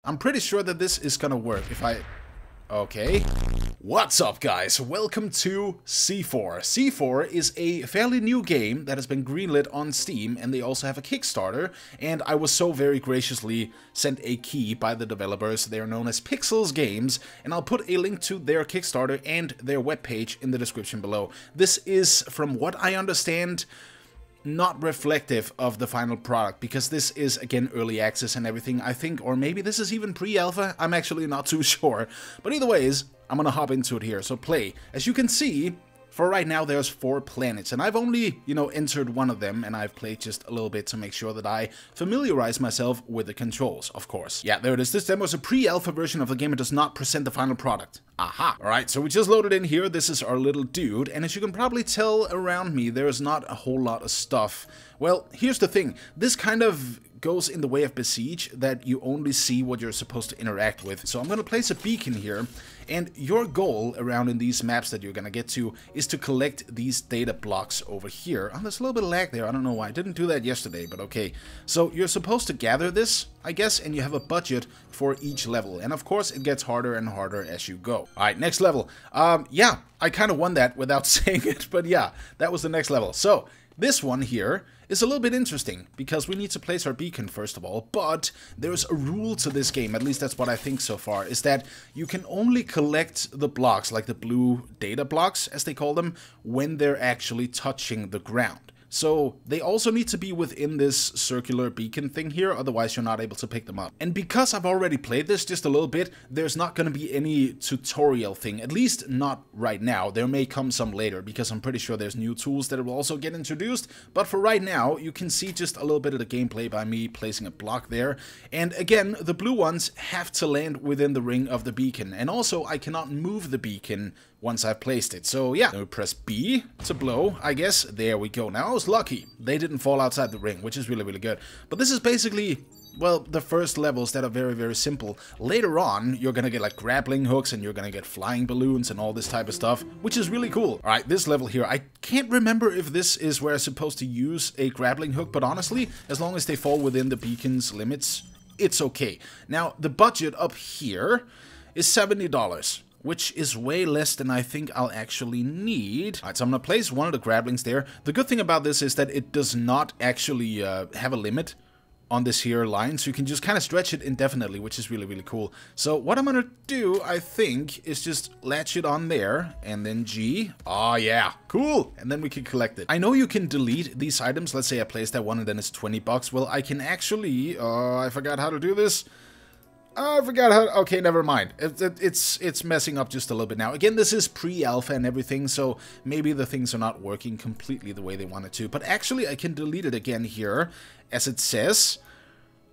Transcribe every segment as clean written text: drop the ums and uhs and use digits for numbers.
I'm pretty sure that this is gonna work if I... Okay. What's up, guys? Welcome to Cefore. Cefore is a fairly new game that has been greenlit on Steam, and they also have a Kickstarter, and I was so very graciously sent a key by the developers. They are known as Pixels Games, and I'll put a link to their Kickstarter and their webpage in the description below. This is, from what I understand, not reflective of the final product, because this is, again, early access and everything, I think, or maybe this is even pre-alpha, I'm actually not too sure. But either ways, I'm gonna hop into it here, so play. As you can see, for right now there's 4 planets, and I've only, entered one of them, and I've played just a little bit to make sure that I familiarize myself with the controls, of course. Yeah, there it is. This demo is a pre-alpha version of the game. It does not present the final product. Aha! Alright, so we just loaded in here. This is our little dude, and as you can probably tell around me, there's not a whole lot of stuff. Well, here's the thing. This kind of goes in the way of Besiege, that you only see what you're supposed to interact with. So I'm going to place a beacon here, and your goal around in these maps that you're going to get to is to collect these data blocks over here. Oh, there's a little bit of lag there. I don't know why. I didn't do that yesterday, but okay. So you're supposed to gather this, I guess, and you have a budget for each level. And of course, it gets harder and harder as you go. Alright, next level. Yeah, I kind of won that without saying it, but yeah, that was the next level. So, this one here is a little bit interesting, because we need to place our beacon first of all, but there's a rule to this game, at least that's what I think so far, is that you can only collect the blocks, like the blue data blocks, as they call them, when they're actually touching the ground. So they also need to be within this circular beacon thing here, otherwise you're not able to pick them up. And because I've already played this just a little bit, there's not going to be any tutorial thing, at least not right now. There may come some later, because I'm pretty sure there's new tools that will also get introduced. But for right now, you can see just a little bit of the gameplay by me placing a block there. And again, the blue ones have to land within the ring of the beacon. And also, I cannot move the beacon once I've placed it. So yeah, then we press B to blow, I guess. There we go. Now I was lucky. They didn't fall outside the ring, which is really, really good. But this is basically, well, the first levels that are very, very simple. Later on, you're gonna get like grappling hooks, and you're gonna get flying balloons and all this type of stuff, which is really cool. Alright, this level here, I can't remember if this is where I'm supposed to use a grappling hook, but honestly, as long as they fall within the beacon's limits, it's okay. Now, the budget up here is $70. Which is way less than I think I'll actually need. Alright, so I'm gonna place one of the grapplings there. The good thing about this is that it does not actually have a limit on this here line, so you can just kind of stretch it indefinitely, which is really, really cool. So what I'm gonna do, I think, is just latch it on there, and then G. Oh yeah, cool! And then we can collect it. I know you can delete these items. Let's say I place that one and then it's 20 bucks. Well, I can actually, I forgot how to do this. I forgot how... Okay, never mind. It's messing up just a little bit now. Again, this is pre-alpha and everything, so maybe the things are not working completely the way they wanted to. But actually, I can delete it again here, as it says.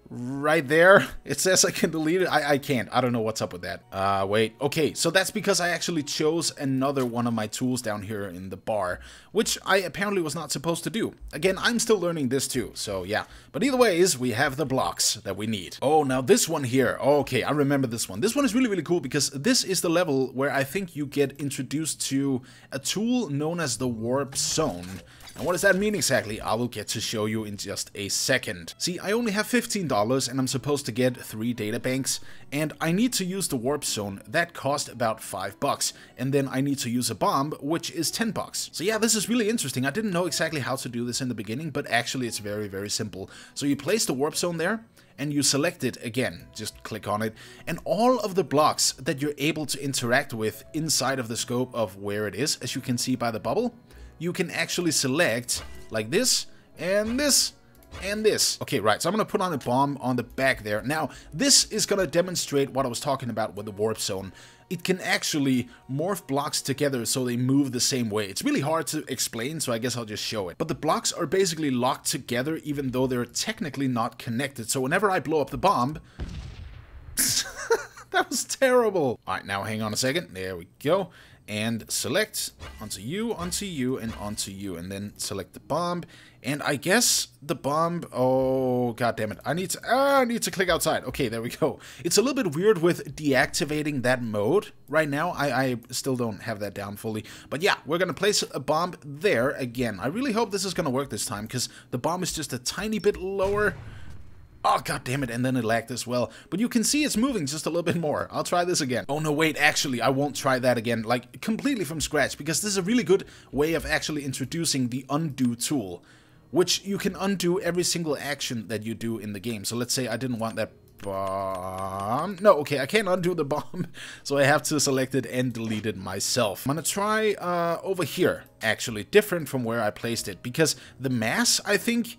Right there, it says I can delete it. I can't. I don't know what's up with that. Wait. Okay, so that's because I actually chose another one of my tools down here in the bar, which I apparently was not supposed to do. Again, I'm still learning this too, so yeah. But either ways, we have the blocks that we need. Oh, now this one here. Okay, I remember this one. This one is really, really cool, because this is the level where I think you get introduced to a tool known as the warp zone. And what does that mean exactly? I will get to show you in just a second. See, I only have $15 and I'm supposed to get 3 data banks, and I need to use the warp zone. That cost about $5, and then I need to use a bomb, which is $10. So yeah, this is really interesting. I didn't know exactly how to do this in the beginning, but actually it's very, very simple. So you place the warp zone there, and you select it again, just click on it, and all of the blocks that you're able to interact with inside of the scope of where it is, as you can see by the bubble, you can actually select like this, and this, and this. Okay, right, so I'm gonna put on a bomb on the back there. Now, this is gonna demonstrate what I was talking about with the warp zone. It can actually morph blocks together so they move the same way. It's really hard to explain, so I guess I'll just show it. But the blocks are basically locked together even though they're technically not connected. So whenever I blow up the bomb... That was terrible. Alright, now hang on a second. There we go. And select onto you, and onto you. And then select the bomb. And I guess the bomb... Oh, god damn it. I need to click outside. Okay, there we go. It's a little bit weird with deactivating that mode right now. I still don't have that down fully. But yeah, we're going to place a bomb there again. I really hope this is going to work this time, because the bomb is just a tiny bit lower. Oh, god damn it, and then it lagged as well. But you can see it's moving just a little bit more. I'll try this again. Oh no, wait, actually, I won't try that again, like, completely from scratch, because this is a really good way of actually introducing the undo tool, which you can undo every single action that you do in the game. So let's say I didn't want that bomb. No, okay, I can't undo the bomb, so I have to select it and delete it myself. I'm gonna try over here, actually, different from where I placed it, because the mass, I think,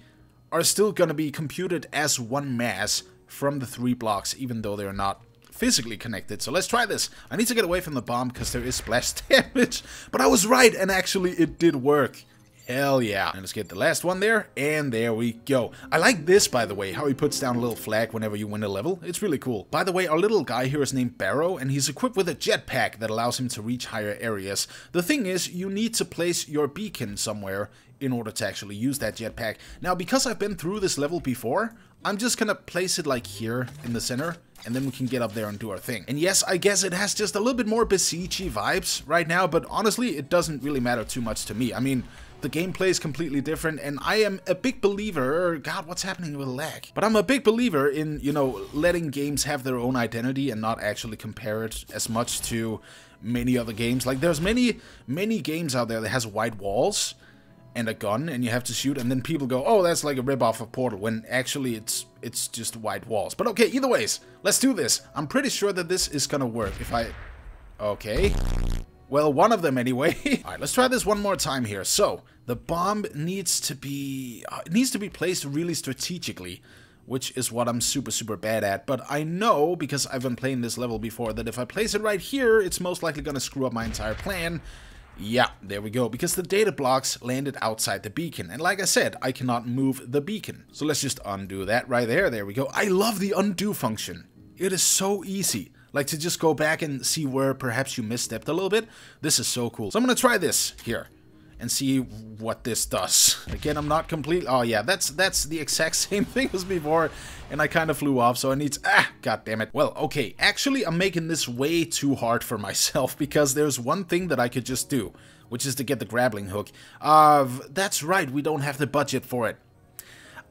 are still gonna be computed as one mass from the 3 blocks, even though they're not physically connected. So let's try this. I need to get away from the bomb because there is splash damage, but I was right, and actually it did work. Hell yeah. And let's get the last one there, and there we go. I like this, by the way, how he puts down a little flag whenever you win a level. It's really cool. By the way, our little guy here is named Barrow, and he's equipped with a jetpack that allows him to reach higher areas. The thing is, you need to place your beacon somewhere in order to actually use that jetpack. Now, because I've been through this level before, I'm just gonna place it like here in the center, and then we can get up there and do our thing. And yes, I guess it has just a little bit more besiegey vibes right now, but honestly, it doesn't really matter too much to me. I mean, the gameplay is completely different, and I am a big believer... God, what's happening with lag? But I'm a big believer in, you know, letting games have their own identity and not actually compare it as much to many other games. Like, there's many games out there that has white walls and a gun, and you have to shoot, and then people go, oh, that's like a ripoff of Portal, when actually it's just white walls. But okay, either ways, let's do this. I'm pretty sure that this is gonna work if I... Okay. Well, one of them anyway. Alright, let's try this one more time here. So, the bomb needs to be... placed really strategically, which is what I'm super bad at. But I know, because I've been playing this level before, that if I place it right here, it's most likely gonna screw up my entire plan. Yeah, there we go, because the data blocks landed outside the beacon, and like I said, I cannot move the beacon. So let's just undo that right there, there we go. I love the undo function. It is so easy. Like, to just go back and see where perhaps you misstepped a little bit. This is so cool. So I'm gonna try this here and see what this does. Again, I'm not complete. Oh yeah, that's the exact same thing as before, and I kind of flew off, so I need to... God damn it. Well, okay, actually, I'm making this way too hard for myself, because there's one thing that I could just do, which is to get the grappling hook. That's right, we don't have the budget for it.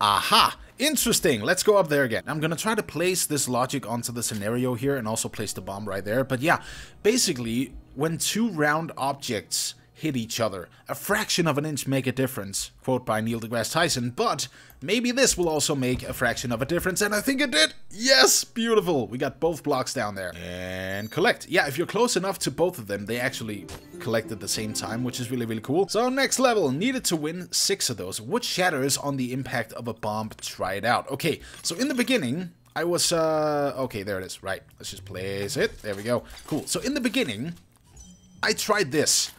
Aha! Interesting. Let's go up there again. I'm gonna try to place this logic onto the scenario here and also place the bomb right there. But yeah, basically, when 2 round objects hit each other, a fraction of an inch make a difference. Quote by Neil deGrasse Tyson. But maybe this will also make a fraction of a difference, and I think it did. Yes, beautiful. We got both blocks down there. And collect. Yeah, if you're close enough to both of them, they actually collect at the same time, which is really cool. So next level, needed to win 6 of those. Which shatters on the impact of a bomb? Try it out. Okay, so in the beginning, I was, okay, there it is. Right, let's just place it. There we go. Cool. So in the beginning, I tried this,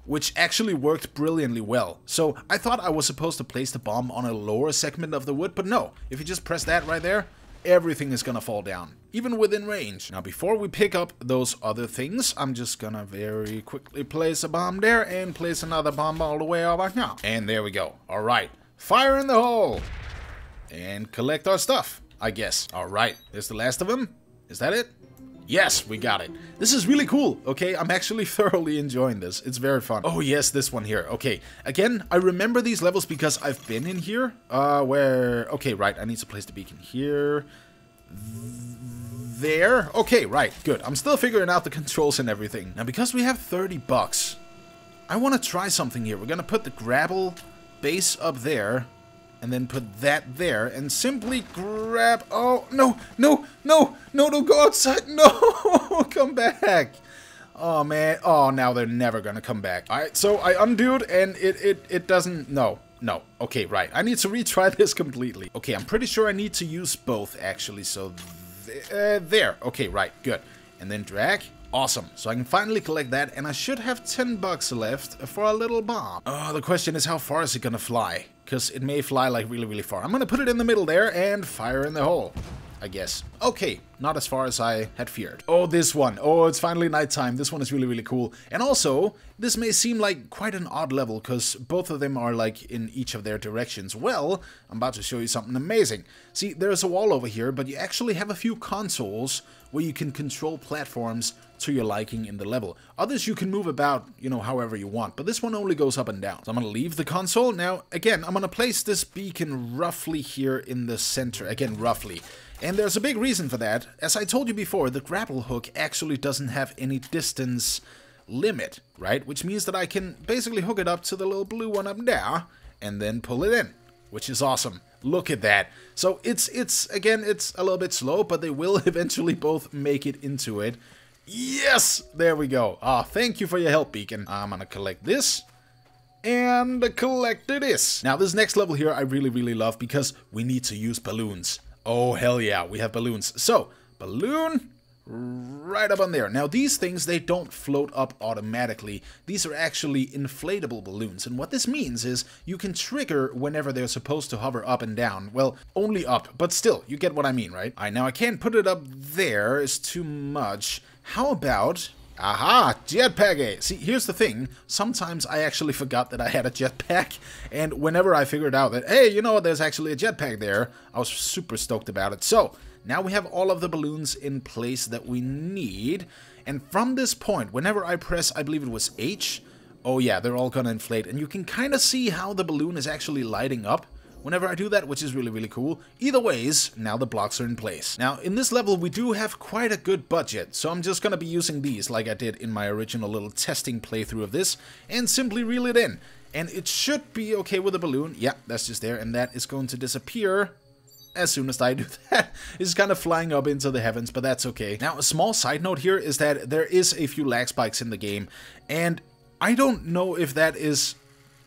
which actually worked brilliantly well. So I thought I was supposed to place the bomb on a lower segment of the wood, but no. If you just press that right there, everything is gonna fall down, even within range. Now, before we pick up those other things, I'm just gonna very quickly place a bomb there and place another bomb all the way over here. And there we go. All right, fire in the hole and collect our stuff, I guess. All right, there's the last of them. Is that it? Yes, we got it. This is really cool, okay? I'm actually thoroughly enjoying this. It's very fun. Oh yes, this one here. Okay, again, I remember these levels because I've been in here, where... Okay, right, I need to place the beacon here. There. Okay, right, good. I'm still figuring out the controls and everything. Now, because we have 30 bucks, I want to try something here. We're gonna put the grapple base up there, and then put that there, and simply grab... Oh, no, no, no, no, don't go outside, no, come back. Oh, man, oh, now they're never gonna come back. Alright, so I undoed, and it doesn't... No, okay, right, I need to retry this completely. Okay, I'm pretty sure I need to use both, actually, so... there, okay, right, good. And then drag... Awesome, so I can finally collect that, and I should have 10 bucks left for a little bomb. Oh, the question is, how far is it gonna fly? Because it may fly like really far. I'm gonna put it in the middle there and fire in the hole. I guess. Okay, not as far as I had feared. Oh, this one. Oh, it's finally nighttime. This one is really, really cool. And also, this may seem like quite an odd level, because both of them are like in each of their directions. Well, I'm about to show you something amazing. See, there's a wall over here, but you actually have a few consoles where you can control platforms to your liking in the level. Others you can move about, you know, however you want, but this one only goes up and down. So I'm gonna leave the console. Now, again, I'm gonna place this beacon roughly here in the center. Again, roughly. And there's a big reason for that. As I told you before, the grapple hook actually doesn't have any distance limit, right? Which means that I can basically hook it up to the little blue one up there and then pull it in, which is awesome. Look at that. So it's again, it's a little bit slow, but they will eventually both make it into it. Yes! There we go. Ah, thank you for your help, beacon. I'm gonna collect this. And collect this. Now, this next level here I really, really love because we need to use balloons. Oh, hell yeah, we have balloons. So, balloon right up on there. Now, these things, they don't float up automatically. These are actually inflatable balloons. And what this means is you can trigger whenever they're supposed to hover up and down. Well, only up, but still, you get what I mean, right? All right, now I can't put it up there. It's too much. How about... Aha! Jetpack! See, here's the thing. Sometimes I actually forgot that I had a jetpack, and whenever I figured out that, hey, you know, there's actually a jetpack there, I was super stoked about it. So, now we have all of the balloons in place that we need, and from this point, whenever I press, I believe it was H, oh yeah, they're all gonna inflate, and you can kind of see how the balloon is actually lighting up whenever I do that, which is really, really cool. Either ways, now the blocks are in place. Now, in this level, we do have quite a good budget, so I'm just gonna be using these like I did in my original little testing playthrough of this, and simply reel it in. And it should be okay with the balloon. Yeah, that's just there, and that is going to disappear as soon as I do that. It's kind of flying up into the heavens, but that's okay. Now, a small side note here is that there is a few lag spikes in the game, and I don't know if that is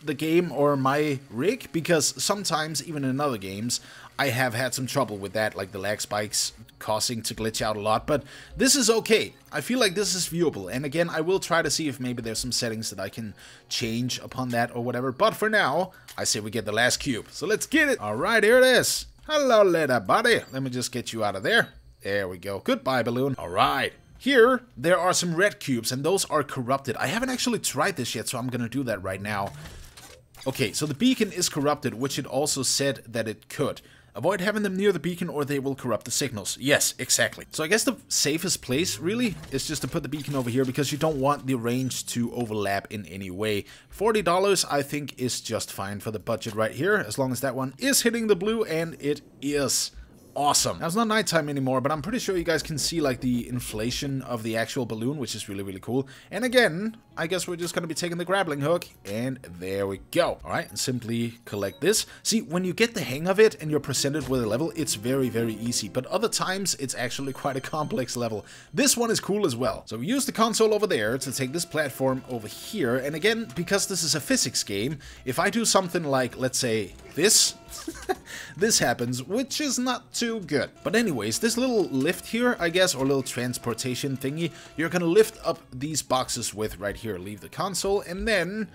the game or my rig, because sometimes, even in other games, I have had some trouble with that, like the lag spikes causing to glitch out a lot, but this is okay. I feel like this is viewable, and again, I will try to see if maybe there's some settings that I can change upon that or whatever, but for now, I say we get the last cube. So let's get it! Alright, here it is! Hello, little buddy! Let me just get you out of there. There we go. Goodbye, balloon. Alright. Here, there are some red cubes, and those are corrupted. I haven't actually tried this yet, so I'm gonna do that right now. Okay, so the beacon is corrupted, which it also said that it could. Avoid having them near the beacon or they will corrupt the signals. Yes, exactly. So I guess the safest place, really, is just to put the beacon over here because you don't want the range to overlap in any way. $40, I think, is just fine for the budget right here, as long as that one is hitting the blue, and it is. Awesome. Now, it's not nighttime anymore, but I'm pretty sure you guys can see like the inflation of the actual balloon, which is really, really cool. And again, I guess we're just going to be taking the grappling hook, and there we go. All right, and simply collect this. See, when you get the hang of it and you're presented with a level, it's very, very easy. But other times, it's actually quite a complex level. This one is cool as well. So we use the console over there to take this platform over here. And again, because this is a physics game, if I do something like, let's say, this, this happens, which is not too good. But anyways, this little lift here, I guess, or little transportation thingy, you're gonna lift up these boxes with right here. Leave the console, and then...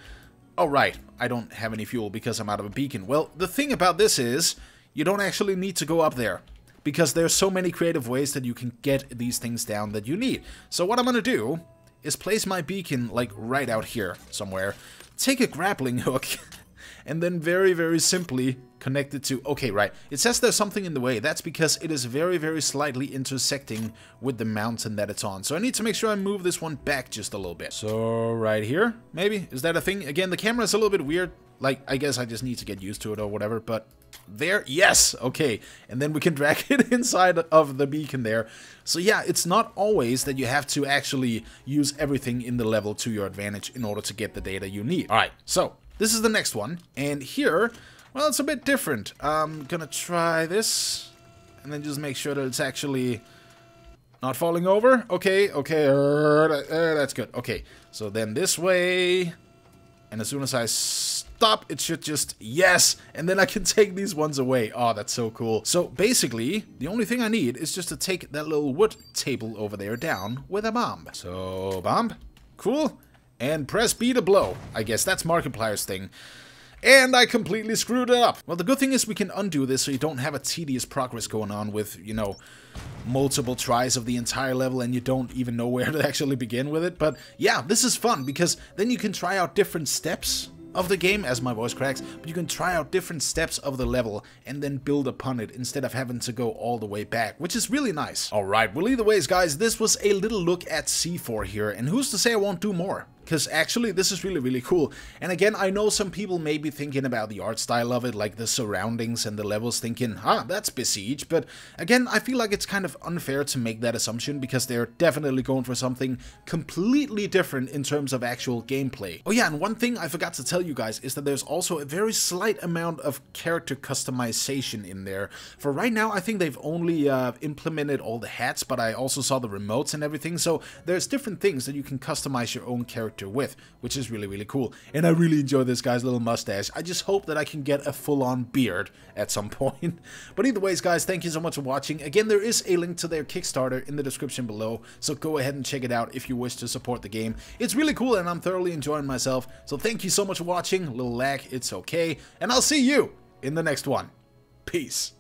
Oh, right, I don't have any fuel because I'm out of a beacon. Well, the thing about this is, you don't actually need to go up there, because there's so many creative ways that you can get these things down that you need. So what I'm gonna do is place my beacon, like, right out here somewhere, take a grappling hook, and then very, very simply connect it to... Okay, right. It says there's something in the way. That's because it is very, very slightly intersecting with the mountain that it's on. So I need to make sure I move this one back just a little bit. So right here, maybe? Is that a thing? Again, the camera is a little bit weird. Like, I guess I just need to get used to it or whatever, but... There, yes, okay. And then we can drag it inside of the beacon there. So yeah, it's not always that you have to actually use everything in the level to your advantage in order to get the data you need. Alright, so... This is the next one, and here, well, it's a bit different. I'm gonna try this, and then just make sure that it's actually not falling over. Okay, okay, that's good. Okay, so then this way, and as soon as I stop, it should just, yes, and then I can take these ones away. Oh, that's so cool. So basically, the only thing I need is just to take that little wood table over there down with a bomb. So, bomb, cool. And press B to blow. I guess that's Markiplier's thing. And I completely screwed it up. Well, the good thing is we can undo this so you don't have a tedious progress going on with, you know, multiple tries of the entire level and you don't even know where to actually begin with it. But yeah, this is fun because then you can try out different steps of the game, as my voice cracks, but you can try out different steps of the level and then build upon it instead of having to go all the way back, which is really nice. Alright, well either ways guys, this was a little look at Cefore here, and who's to say I won't do more? Because actually this is really cool. And again, I know some people may be thinking about the art style of it, like the surroundings and the levels, thinking, that's Besiege. But again, I feel like it's kind of unfair to make that assumption, because they're definitely going for something completely different in terms of actual gameplay. Oh yeah, and one thing I forgot to tell you guys is that there's also a very slight amount of character customization in there. For right now, I think they've only implemented all the hats, but I also saw the remotes and everything, so there's different things that you can customize your own character with, which is really cool. And I really enjoy this guy's little mustache. I just hope that I can get a full-on beard at some point. But either ways guys, thank you so much for watching. Again, there is a link to their Kickstarter in the description below, so go ahead and check it out if you wish to support the game. It's really cool and I'm thoroughly enjoying myself, so thank you so much for watching. A little lag, it's okay, and I'll see you in the next one. Peace.